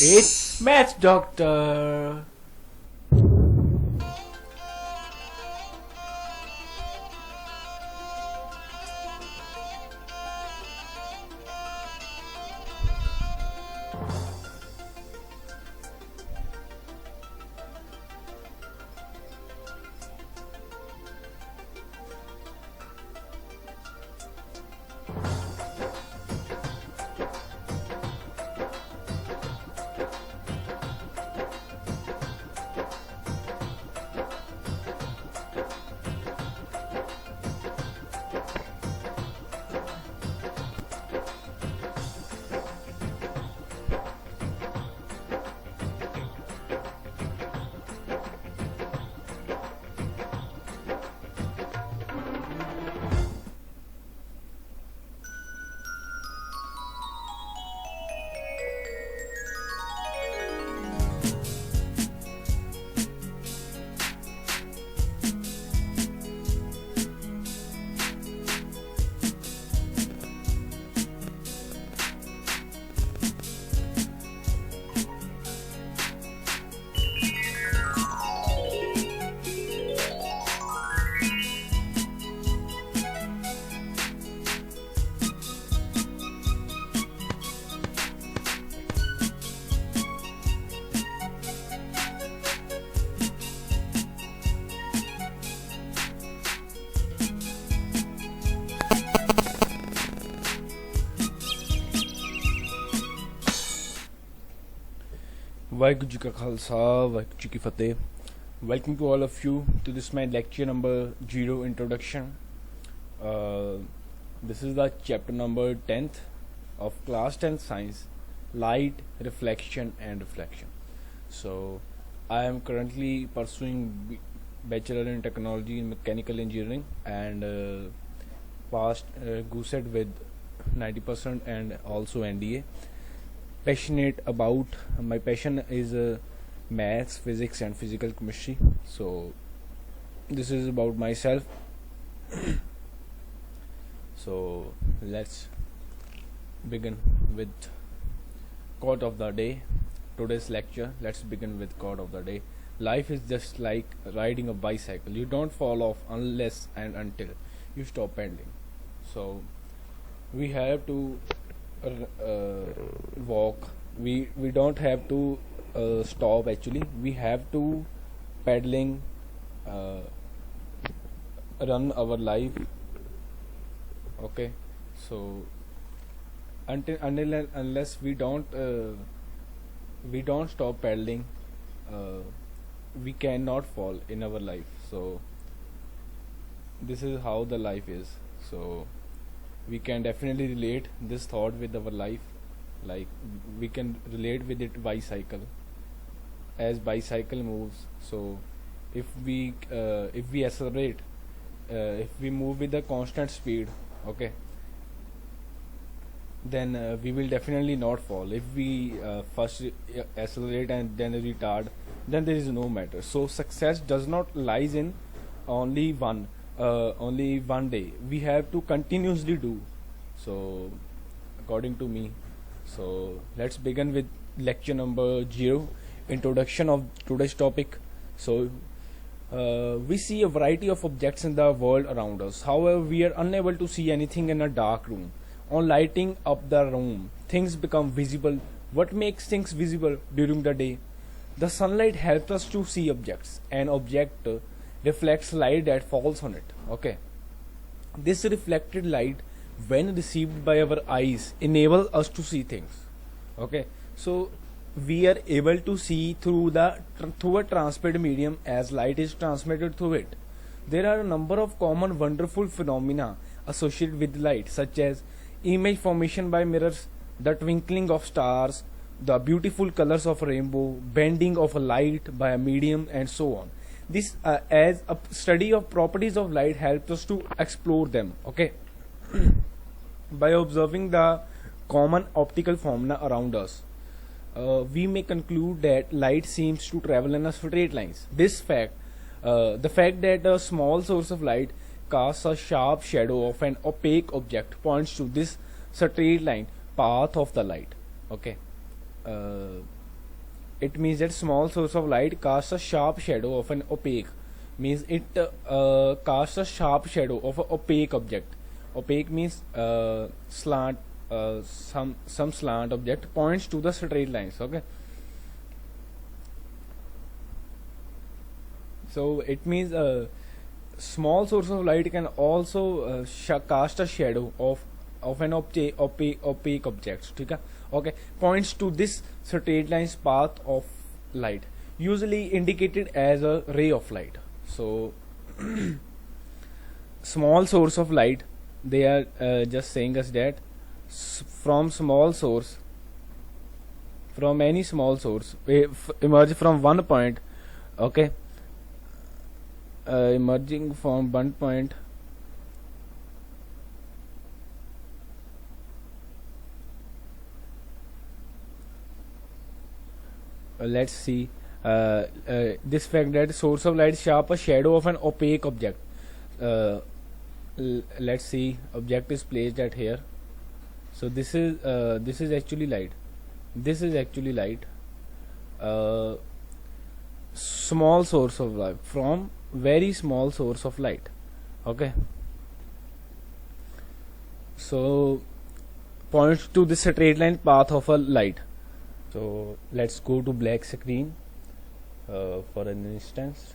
It's Math Doctor. Vaheguru Ji Ka Khalsa, Vaheguru Ji Ki Fateh. Welcome to all of you to this my lecture number 0 introduction. This is the chapter number 10th of class 10 science, light, reflection and reflection. So I am currently pursuing bachelor in technology in mechanical engineering and passed GUSET with 90% and also NDA. Passionate about my passion is maths, physics and physical chemistry. So this is about myself. So let's begin with quote of the day. Today's lecture, let's begin with quote of the day. Life is just like riding a bicycle. You don't fall off unless and until you stop pedaling. So we have to walk. We don't have to stop. Actually, we have to pedaling, run our life. Okay, so until unless we don't stop pedaling, we cannot fall in our life. So this is how the life is. So we can definitely relate this thought with our life, like we can relate with it bicycle, as bicycle moves. So if we accelerate, if we move with a constant speed, okay, then we will definitely not fall. If we first accelerate and then retard, then there is no matter. So success does not lies in only one day. We have to continuously do. So according to me, so let's begin with lecture number 0, introduction of today's topic. So we see a variety of objects in the world around us. However, we are unable to see anything in a dark room. On lighting up the room, things become visible. What makes things visible during the day? The sunlight helps us to see objects. An object reflects light that falls on it. Okay, this reflected light, when received by our eyes, enable us to see things. Okay, so we are able to see through a transparent medium as light is transmitted through it. There are a number of common wonderful phenomena associated with light, such as image formation by mirrors, the twinkling of stars, the beautiful colors of a rainbow, bending of a light by a medium, and so on. This as a study of properties of light helps us to explore them. Okay, by observing the common optical phenomena around us, we may conclude that light seems to travel in a straight lines. This fact, the fact that a small source of light casts a sharp shadow of an opaque object, points to this straight line path of the light. Okay, it means that small source of light casts a sharp shadow of an opaque, means it casts a sharp shadow of an opaque object. Opaque means slant, some slant object points to the straight lines. Okay, so it means a small source of light can also cast a shadow of an opaque object. ठीक है? Okay, points to this straight lines path of light, usually indicated as a ray of light. So small source of light, they are just saying us that from small source, from any small source, emerge from one point. Okay, emerging from one point let's see this fact that source of light sharp a shadow of an opaque object. Let's see, object is placed at here. So this is actually light. This is actually light. Small source of light, from very small source of light. Okay, so points to the straight line path of a light. So let's go to black screen for an instance.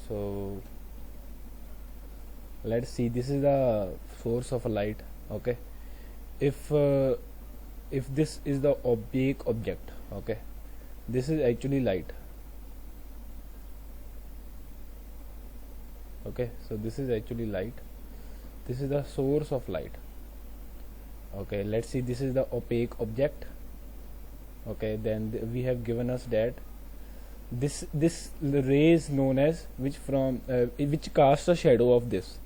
So let's see, this is the source of a light. Okay, if this is the opaque object, okay, this is actually light. Okay, so this is actually light, this is the source of light. Okay, let's see, this is the opaque object. Okay, then we have given us that this ray is known as which casts a shadow of this.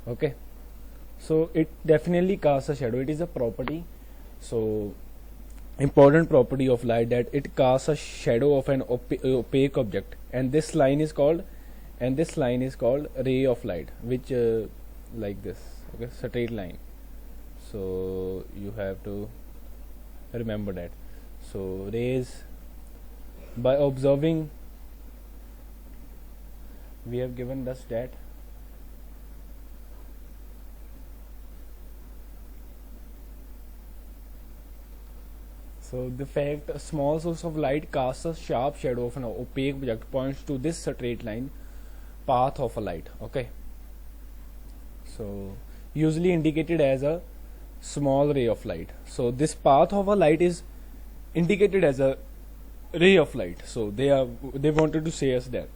Okay, so it definitely casts a shadow, it is a property, so important property of light, that it casts a shadow of an opaque object, and this line is called ray of light, which like this. Okay, straight line, so you have to remember that. So rays, by observing, we have given us that so the fact a small source of light casts a sharp shadow of an opaque object points to this straight line path of a light. Okay, so usually indicated as a small ray of light. So this path of a light is indicated as a ray of light. So they wanted to say us that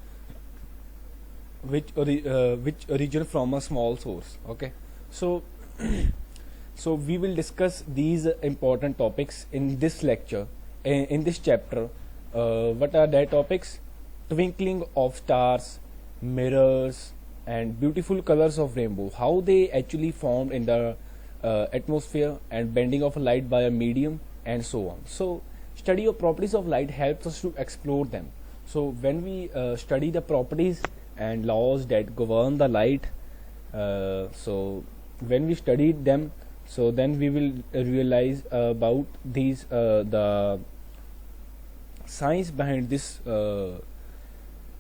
which origin from a small source. Okay, so so we will discuss these important topics in this lecture, in this chapter. What are their topics? Twinkling of stars, mirrors, and beautiful colors of rainbow, how they actually formed in the atmosphere, and bending of light by a medium, and so on. So study of properties of light helps us to explore them. So when we study the properties and laws that govern the light, so when we studied them, so then we will realize about these the science behind this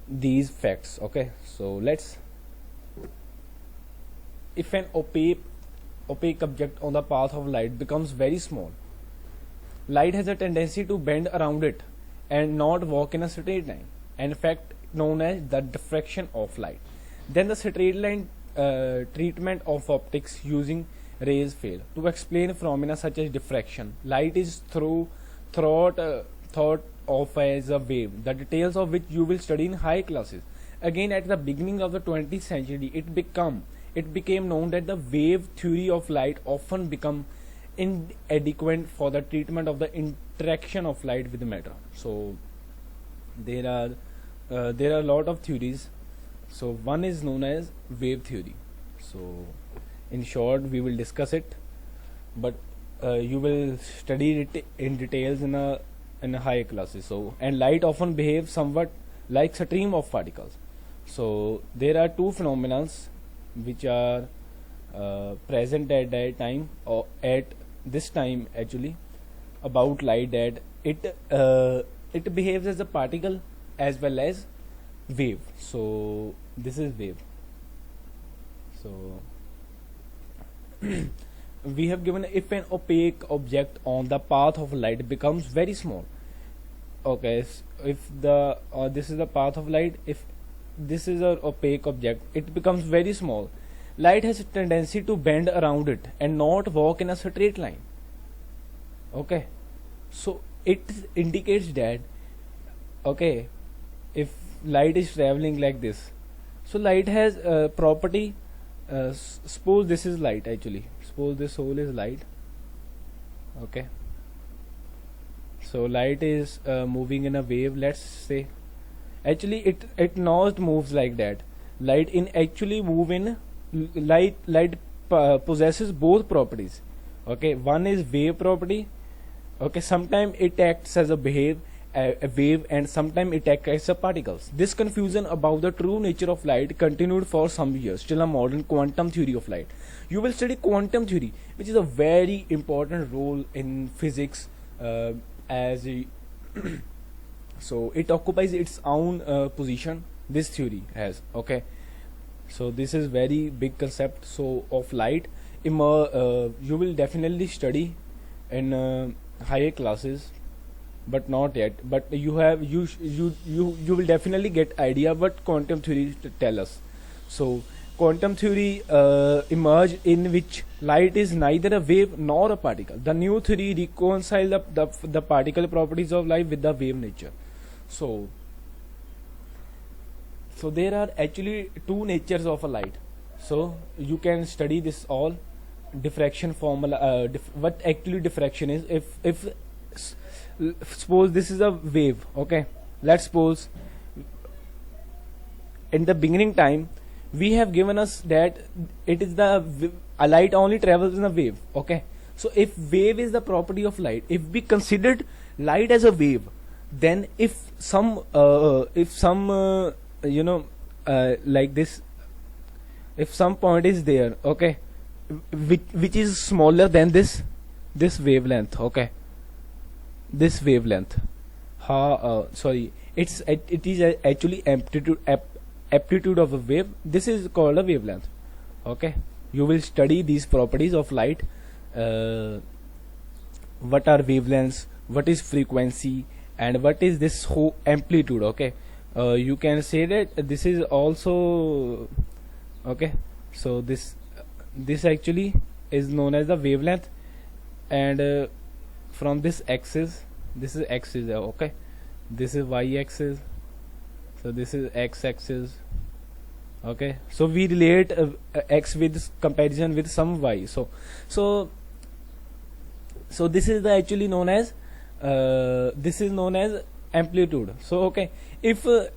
these facts. Okay, so let's, if an opaque object on the path of light becomes very small, light has a tendency to bend around it and not walk in a straight line, an effect known as the diffraction of light. Then the straight line treatment of optics using rays fail to explain phenomena such as diffraction. Light is thought of as a wave, the details of which you will study in high classes. Again, at the beginning of the 20th century, it became known that the wave theory of light often become inadequate for the treatment of the interaction of light with matter. So there are a lot of theories. So one is known as wave theory. So in short, we will discuss it, but you will study it in details in a higher classes. So, and light often behaves somewhat like stream of particles. So there are two phenomena which are present at that time, or at this time actually, about light, that it it behaves as a particle as well as wave. So this is wave. So we have given if an opaque object on the path of light becomes very small. Okay, if the this is the path of light, if this is an opaque object, it becomes very small. Light has a tendency to bend around it and not walk in a straight line. Okay, so it indicates that, okay, if light is traveling like this, so light has a property. Suppose this is light, actually suppose this whole is light. Okay, so light is moving in a wave, let's say. Actually it not moves like that. Light in actually move in light possesses both properties. Okay, one is wave property. Okay, sometimes it acts as a wave, and sometimes it acts as a particles. This confusion about the true nature of light continued for some years till a modern quantum theory of light. You will study quantum theory, which is a very important role in physics, as a so it occupies its own position, this theory has. Okay, so this is very big concept so of light. You will definitely study in higher classes, but not yet. But you will definitely get idea what quantum theory tell us. So quantum theory emerged in which light is neither a wave nor a particle. The new theory reconcile the particle properties of light with the wave nature. So there are actually two natures of a light. So you can study this all diffraction formula. What actually diffraction is? If suppose this is a wave. Okay, let's suppose in the beginning time we have given us that it is a light only travels in a wave. Okay, so if wave is the property of light, if we considered light as a wave, then if some like this, if some point is there, okay, which is smaller than this wavelength. Okay, this wavelength, sorry, it is actually amplitude of a wave. This is called a wavelength. Okay, you will study these properties of light. What are wavelengths, what is frequency, and what is this whole amplitude. Okay, you can say that this is also, okay, so this actually is known as the wavelength, and from this axis, this is axis. Okay, this is y axis, so this is x axis. Okay, so we relate x with comparison with some y. So this is the actually known as this is known as amplitude. So okay, if the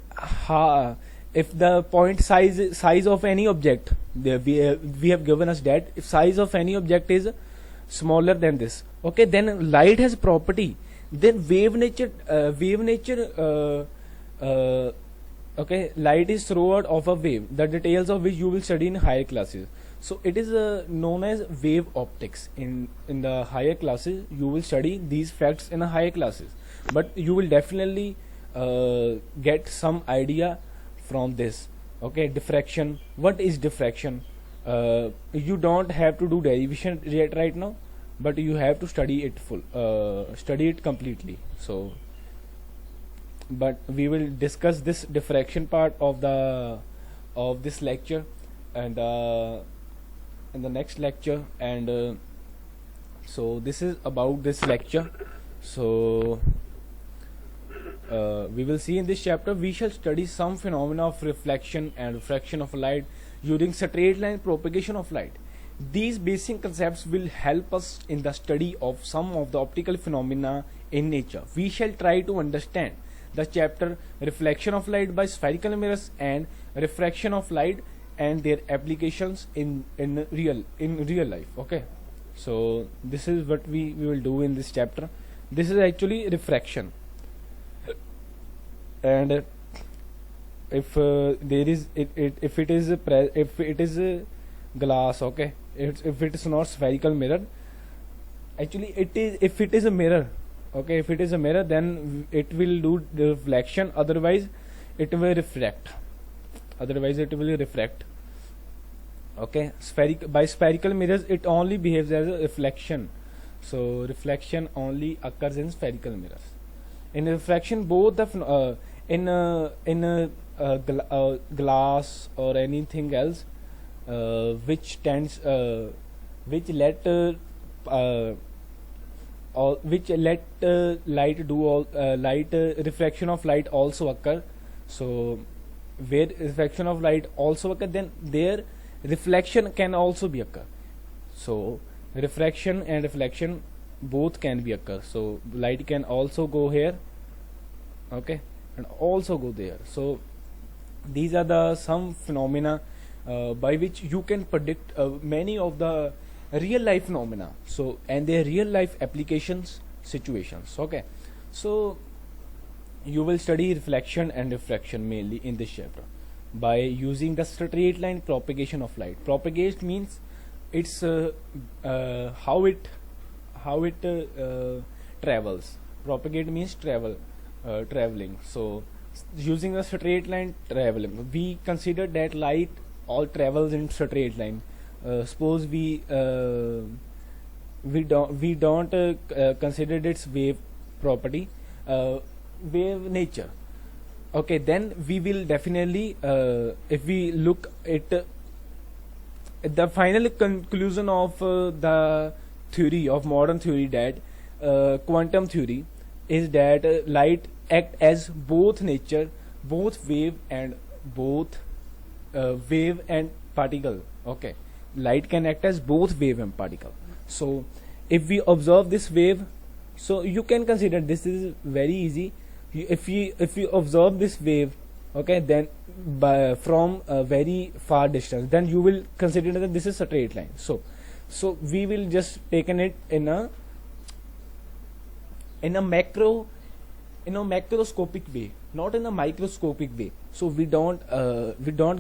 point size of any object, we have given us that if size of any object is smaller than this, okay, then light has property, then wave nature okay, light is throughout of a wave, the details of which you will study in higher classes. So it is known as wave optics. In the higher classes you will study these facts in the higher classes, but you will definitely get some idea from this. Okay, diffraction, what is diffraction? You don't have to do derivation yet right now, but you have to study it completely. So but we will discuss this diffraction part of this lecture, and in the next lecture. And so this is about this lecture. So we will see in this chapter we shall study some phenomena of reflection and refraction of light using straight line propagation of light. These basic concepts will help us in the study of some of the optical phenomena in nature. We shall try to understand the chapter reflection of light by spherical mirrors and refraction of light and their applications in real life. Okay, so this is what we will do in this chapter. This is actually refraction, and if there is if it is a glass, okay, if it is not spherical mirror, actually it is, if it is a mirror, Okay, if it is a mirror, then it will do the reflection, otherwise it will refract. Okay, by spherical mirrors it only behaves as a reflection. So reflection only occurs in spherical mirrors. In refraction, both the in a glass or anything else which tends which let light do all light refraction of light also occur. So where refraction of light also occur, then there reflection can also be occur. So refraction and reflection both can be occur. So light can also go here, okay, and also go there. So these are the some phenomena by which you can predict many of the real life phenomena, so and their real life applications situations. Okay, so you will study reflection and refraction mainly in this chapter by using the straight line propagation of light. Propagate means it's how it travels. Propagate means traveling. So using a straight line traveling, we consider that light all travels in straight line. Suppose we don't consider its wave property, wave nature. Okay, then we will definitely if we look at the final conclusion of the theory of modern theory, that quantum theory, is that light act as both nature, both wave and particle. Okay, light can act as both wave and particle. So if we observe this wave, so you can consider this is very easy. If you observe this wave, okay, then from a very far distance, then you will consider that this is a straight line. So we will just taken it in a macroscopic way, not in a microscopic way. So we don't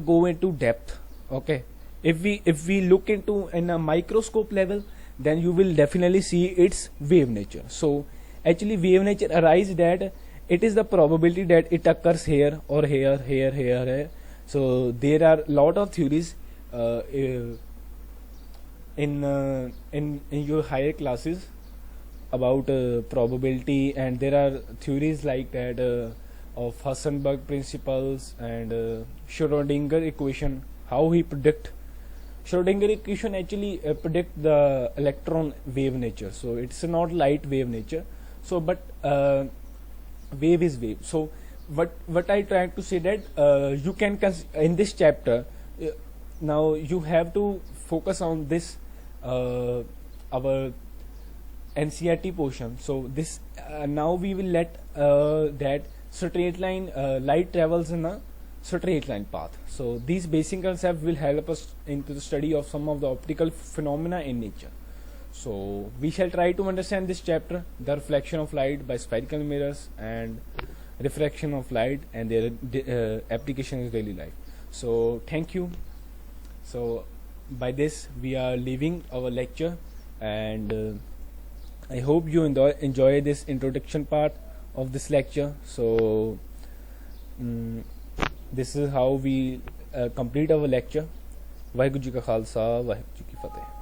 go into depth. Okay, if we look into in a microscope level, then you will definitely see its wave nature. So actually wave nature arises that it is the probability that it occurs here or here. So there are lot of theories in your higher classes about probability, and there are theories like that of Heisenberg principles and Schrödinger equation. How he predict Schrödinger equation actually predict the electron wave nature. So it's not light wave nature. So but wave is wave. So what I try to say that you can in this chapter now you have to focus on this our NCERT portion. So this now we will let that straight line light travels in a straight line path. So these basic concepts will help us into the study of some of the optical phenomena in nature. So we shall try to understand this chapter, the reflection of light by spherical mirrors and refraction of light and their application in daily life. So thank you. So by this we are leaving our lecture, and I hope you enjoy this introduction part of this lecture. So this is how we complete our lecture. Waheguru ji का खालसा वाहिगुरू जी की फतेह.